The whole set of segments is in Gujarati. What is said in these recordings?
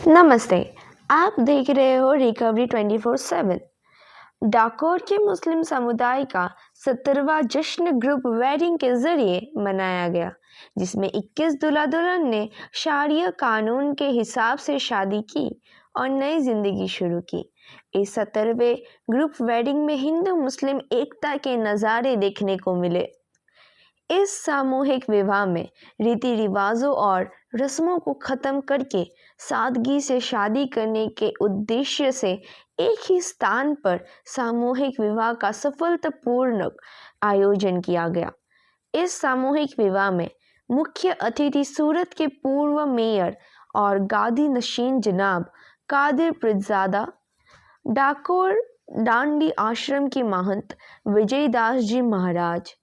नमस्ते। आप देख रहे हो रिकवरी 24/7। डाकोर के मुस्लिम समुदाय का 17वां जश्न ग्रुप वेडिंग के जरिए मनाया गया, जिसमें 21 दूल्हा दुल्हन ने शरिया कानून के हिसाब से शादी की और नई जिंदगी शुरू की। इस 17वें ग्रुप वेडिंग में हिंदू मुस्लिम एकता के नज़ारे देखने को मिले। इस सामूहिक विवाह में रीति रिवाजों और रस्मों को खत्म करके सादगी से शादी करने के उद्देश्य से एक ही स्थान पर सामूहिक विवाह का सफलतापूर्ण आयोजन किया गया। इस सामूहिक विवाह में मुख्य अतिथि सूरत के पूर्व मेयर और गादी नशीन जनाब कादिर प्रिज्जादा, डाकोर डांडी आश्रम के महंत विजयदास जी महाराज,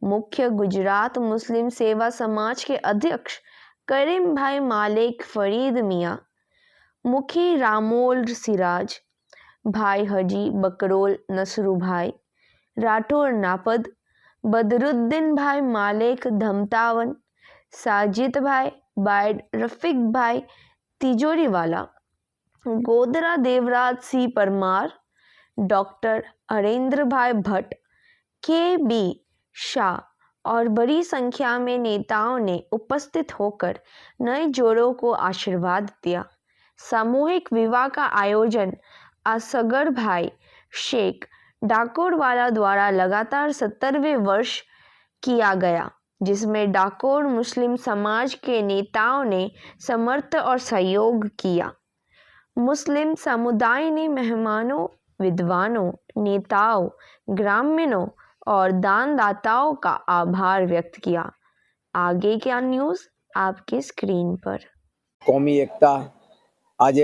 मुख्य गुजरात मुस्लिम सेवा समाज के अध्यक्ष करीम भाई मालिक फरीद मियाँ, मुखी रामोल सिराज, भाई हजी बकरोल नसरू भाई, राठौर नापद, बदरुद्दीन भाई मालिक धमतावन, साजिद भाई बायड रफीक भाई तिजोरी वाला, गोदरा देवराज सी परमार, डॉक्टर हरेंद्र भाई भट्ट, के बी शाह और बड़ी संख्या में नेताओं ने उपस्थित होकर नए जोड़ों को आशीर्वाद दिया। सामूहिक विवाह का आयोजन असगर भाई शेख डाकोरवाला द्वारा लगातार 17वें वर्ष किया गया, जिसमें डाकोर मुस्लिम समाज के नेताओं ने समर्थन और सहयोग किया। मुस्लिम समुदाय ने मेहमानों, विद्वानों, नेताओं, ग्रामीणों और दानदाताओं का आभार व्यक्त किया। आगे क्या न्यूज़ आपकी स्क्रीन पर। कौमी एकता आज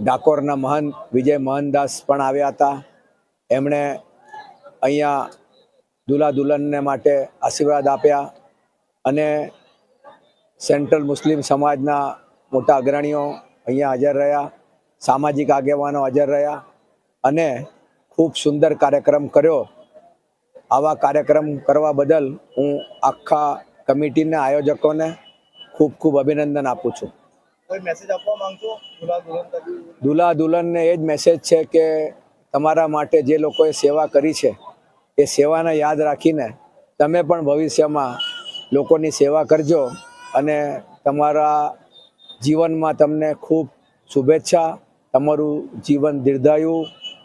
ડાકોરના મહંત વિજય મોહનદાસ પણ આવ્યા હતા। એમણે અહીંયા દુલ્હા દુલ્હનને માટે આશીર્વાદ આપ્યા અને સેન્ટ્રલ મુસ્લિમ સમાજના મોટા અગ્રણીઓ અહીંયા હાજર રહ્યા, સામાજિક આગેવાનો હાજર રહ્યા અને ખૂબ સુંદર કાર્યક્રમ કર્યો। આવા કાર્યક્રમ કરવા બદલ હું આખા કમિટીના આયોજકોને ખૂબ ખૂબ અભિનંદન આપું છું। કોઈ મેસેજ આપવા માંગશો દુલ્હા દુલ્હનને એ જ મેસેજ છે કે તમારા માટે જે લોકોએ સેવા કરી છે એ સેવાને યાદ રાખીને તમે પણ ભવિષ્યમાં લોકોની સેવા કરજો અને તમારા જીવનમાં તમને ખૂબ શુભેચ્છા, તમારું જીવન દીર્ઘાયુ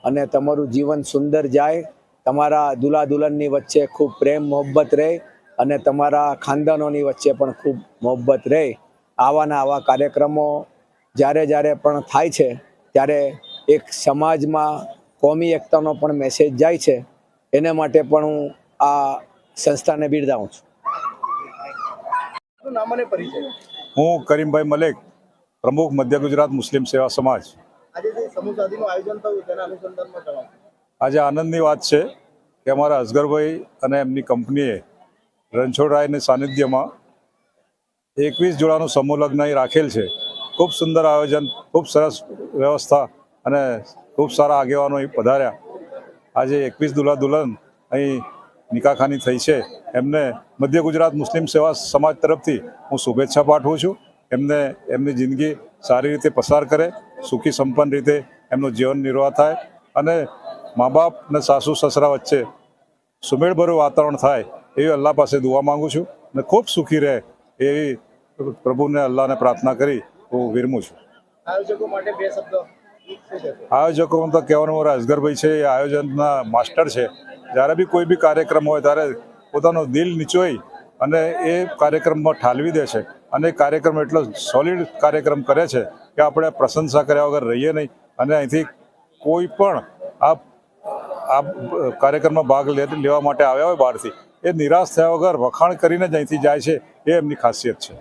અને તમારું જીવન સુંદર જાય। તમારા દુલ્હા દુલ્હનની વચ્ચે ખૂબ પ્રેમ મોહબ્બત રહે અને તમારા ખાનદાનોની વચ્ચે પણ ખૂબ મોહબ્બત રહે। આવાના આવા કાર્યક્રમો જ્યારે જ્યારે પણ થાય છે ત્યારે એક સમાજમાં કોમી એકતાનો પણ મેસેજ જાય છે, એને માટે પણ હું આ સંસ્થાને બિરદાવું છું। હું કરીમભાઈ મલેક, પ્રમુખ મધ્ય ગુજરાત મુસ્લિમ સેવા સમાજ। આજે આનંદની વાત છે કે અમારા અસગરભાઈ અને એમની કંપનીએ રણછોડરાયની સાનિધ્યમાં 21 જોડાનું સમૂહ લગ્ન અહીં રાખેલ છે। ખૂબ સુંદર આયોજન, ખૂબ સરસ વ્યવસ્થા અને ખૂબ સારા આગેવાનો અહીં પધાર્યા। આજે 21 દુલ્હા દુલ્હન અહીં નિકાહખાની થઈ છે। એમને મધ્ય ગુજરાત મુસ્લિમ સેવા સમાજ તરફથી હું શુભેચ્છા પાઠવું છું। એમને એમની જિંદગી સારી રીતે પસાર કરે, સુખી સંપન્ન રીતે એમનું જીવન નિર્વાહ થાય અને મા બાપ અને સાસુ સસરા વચ્ચે સુમેળભર્યું વાતાવરણ થાય એવી અલ્લાહ પાસે દુઆ માગું છું અને ખૂબ સુખી રહે એવી પ્રભુને અલ્લાહને પ્રાર્થના કરી હું વિરમું છું। આયોજકો તો કહેવાનું મારા અસગરભાઈ છે, એ આયોજનના માસ્ટર છે। જ્યારે બી કોઈ બી કાર્યક્રમ હોય ત્યારે પોતાનું દિલ નીચોઈ અને એ કાર્યક્રમમાં ઠાલવી દે છે અને કાર્યક્રમ એટલો સોલિડ કાર્યક્રમ કરે છે કે આપણે પ્રશંસા કર્યા વગર રહીએ નહીં અને અહીંથી કોઈ પણ આ કાર્યક્રમમાં ભાગ લેવા માટે આવ્યા હોય બહારથી, એ નિરાશ થયા વગર વખાણ કરીને જ અહીંથી જાય છે। એ એમની ખાસિયત છે।